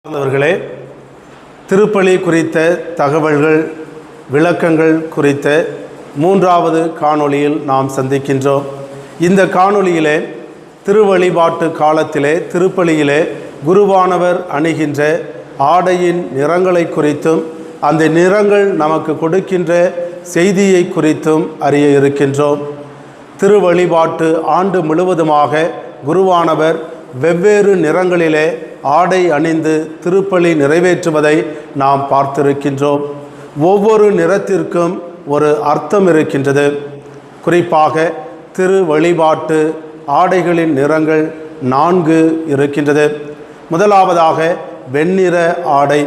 அவர்களே, திருப்பலி குறித்த தகவல்கள் விளக்கங்கள் குறித்த மூன்றாவது காணொளியில் நாம் சந்திக்கின்றோம். இந்த காணொளியிலே திருவழிபாட்டு காலத்திலே திருப்பலியிலே குருவானவர் அணிகின்ற ஆடையின் நிறங்களை குறித்தும் அந்த நிறங்கள் நமக்கு கொடுக்கின்ற செய்தியை குறித்தும் அறிய இருக்கின்றோம். திருவழிபாட்டு ஆண்டு முழுவதுமாக குருவானவர் வெவ்வேறு நிறங்களிலே ஆடை அணிந்து திருப்பலி நிறைவேற்றுவதை நாம் பார்த்திருக்கின்றோம். ஒவ்வொரு நிறத்திற்கும் ஒரு அர்த்தம் இருக்கின்றது. குறிப்பாக திரு வழிபாட்டு ஆடைகளின் நிறங்கள் 4 இருக்கின்றது. முதலாவதாக வெண்ணிற ஆடை.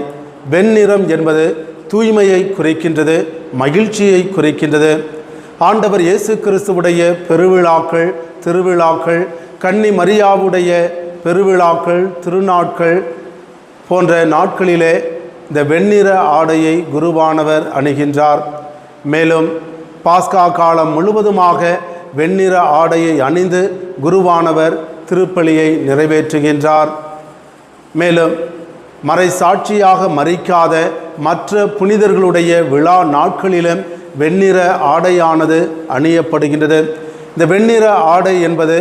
வெண்ணிறம் என்பது தூய்மையை குறிக்கின்றது, மகிழ்ச்சியை குறிக்கின்றது. ஆண்டவர் இயேசு கிறிஸ்துவுடைய பெருவிழாக்கள், திருவிழாக்கள், கன்னி மரியாவுடைய பெருவிழாக்கள், திருநாட்கள் போன்ற நாட்களிலே இந்த வெண்ணிற ஆடையை குருவானவர் அணிகின்றார். மேலும் பாஸ்கா காலம் முழுவதுமாக வெண்ணிற ஆடையை அணிந்து குருவானவர் திருப்பலியை நிறைவேற்றுகின்றார். மேலும் மறைசாட்சியாக மரிக்காத மற்ற புனிதர்களுடைய விழா நாட்களிலும் வெண்ணிற ஆடையானது அணியப்படுகின்றது. இந்த வெண்ணிற ஆடை என்பது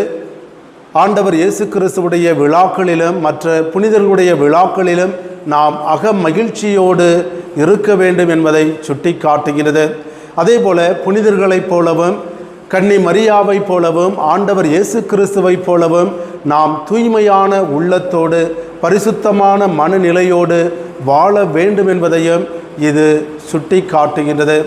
ஆண்டவர் இயேசு கிறிஸ்துவுடைய விழாக்களிலும் மற்ற புனிதர்களுடைய விழாக்களிலும் நாம் மகிழ்ச்சியோடு இருக்க வேண்டும் என்பதை சுட்டி காட்டுகிறது. அதே போல புனிதர்களைப் போலவும் கன்னி மரியாவைப் போலவும் ஆண்டவர் இயேசு கிறிஸ்துவைப் போலவும் நாம் தூய்மையான உள்ளத்தோடு பரிசுத்தமான மனநிலையோடு வாழ வேண்டும் என்பதையும் இது சுட்டி காட்டுகின்றது.